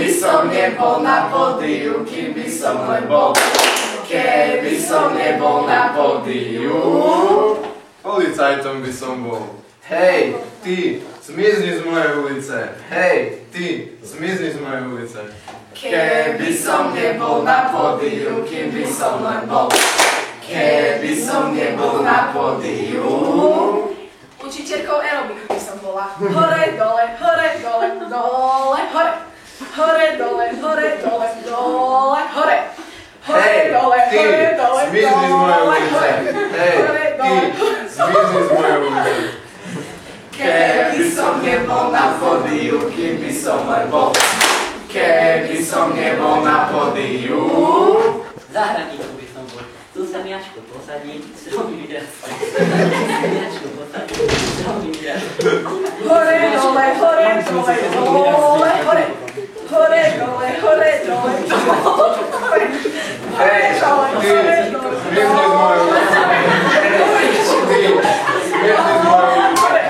Keby som nebol na pódiu, kým by som len bol. Keby som nebol na pódiu, policajtom by som bol. Hej, ty, zmizni z mojej ulice. Hej, ty, zmizni z mojej ulice. Keby som nebol na pódiu, kým by som len bol. Keby som nebol na pódiu, učiteľkou aerobiku by som bola. Hore, dole, dole, hore. Hore, dole, dole, hore. Hore, dole, ty, zmizni z mojej ulice. Hej, ty, zmizni z mojej ulice. keby som nebol na pódiu, kým by som len bol. Keby som nebol na pódiu, Zahradníkom by som bol. Tu sa miačko posadí, stromy vyrastú. Miačko posadí, stromy vyrastú. Hore, dole, hore. Hore, dole, hore. Hej, ty, zmizni z mojej ulice. Hej, ty, zmizni z mojej ulice.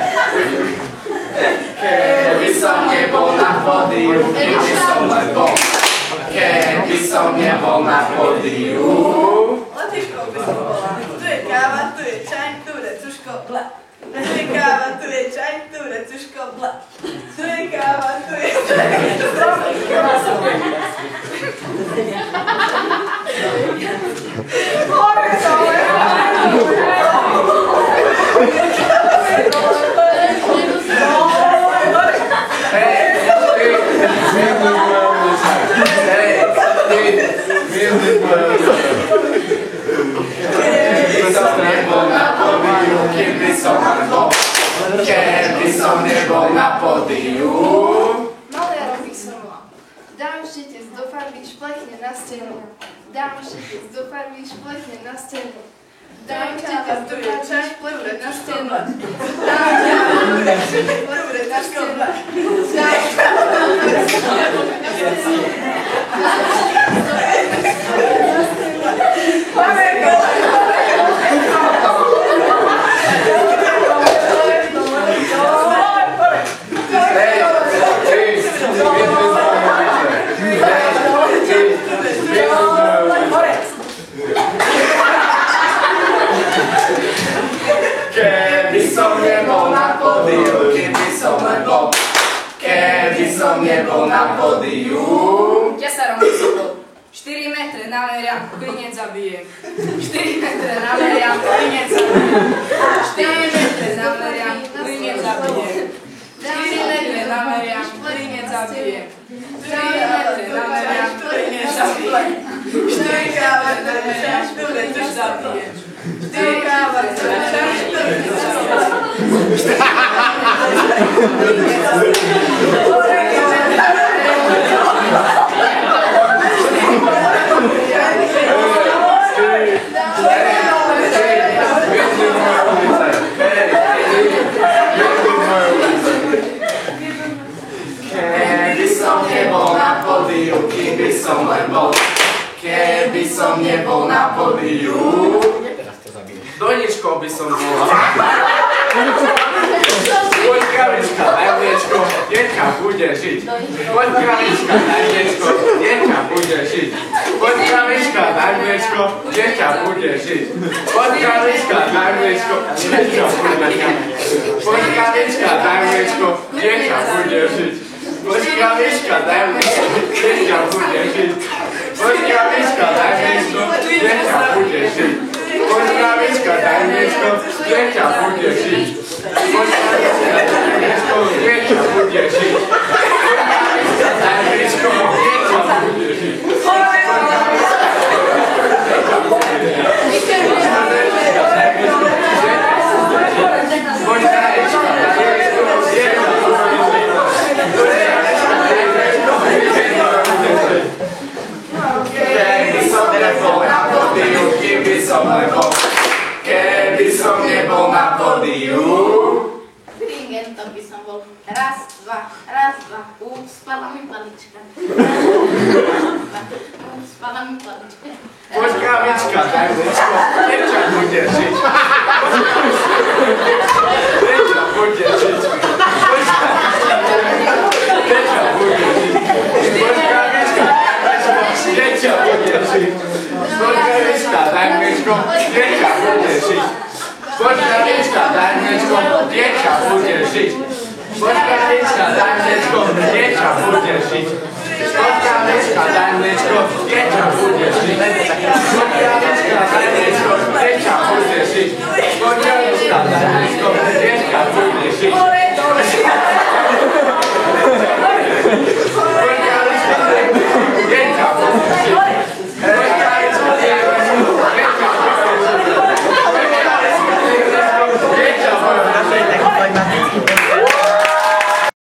keby som nebol na pódiu, kým by som len bol. Keby som nebol na pódiu, Latyškou by som bola. Tu je káva, tu je čaj, tu je cuško, bla. Tu je káva, tu je čaj, tu je cuško, bla. Tu je káva, tu je čaj, hore, dole, Hej, ty, zmizni z mojej ulice. Hej, ty, zmizni z mojej ulice. keby som nebol na pódiu, kým by som len bol. Keby som nebol na pódiu, Maliarom by som bola. Dám štetec do farby, šplechne na stenu. Dám štetec do farby, šplechne na stenu. Dám štetec do farby, šplechne na stenu. Dám štetec do farby, šplechne na stenu. keby som nebol na pódiu, kým by som len bol. Keby som nebol na pódiu, Tesarom by som bol. 4 metre nameriam, klinec zabijem. 4 metre nameriam, klinec zabijem. 4 metre nameriam, klinec zabijem. 4 metre nameriam, klinec zabijem. 4 metre nameriam, klinec zabijem. 4 káva, nameriam, klinec zabijem. 4 káva, nameriam, klinec keby som nebol na pódiu, kým by som len bol. Keby som nebol na pódiu, Doničkou by som bola. Poď kravička, daj mliečko, deťka bude žiť. Poď kravička, daj mliečko, deťka bude žiť. Poď kravička, daj mliečko, deťka bude žiť. Poď kravička, daj mliečko, deťka bude žiť. Poď kravička, daj mliečko, deťka bude žiť. Poď kravička, daj mliečko, deťka bude žiť. Poď kravička, daj mliečko, deťka bude žiť. Poď kravička, daj mliečko, deťa bude žiť. Poď kravička, daj mliečko, deťa bude žiť. Poď kravička, daj mliečko, deťa bude žiť. Poď kravička, daj mliečko, deťa bude žiť. Keby som nebol na pódiu, kým by som len bol. Keby som nebol na pódiu, Dirigentom by som bol. Raz, dva, spadla mi palička. Spadla mi palička. poď kravička, daj mliečko, deťa bude žiť. Deťa bude žiť. Deťa bude žiť. żyć. Chodź kraweczka, daj mleczko, dziecka będzie żyć. Chodź kraweczka, daj mleczko, dziecka będzie żyć. Chodź kraweczka, daj mleczko,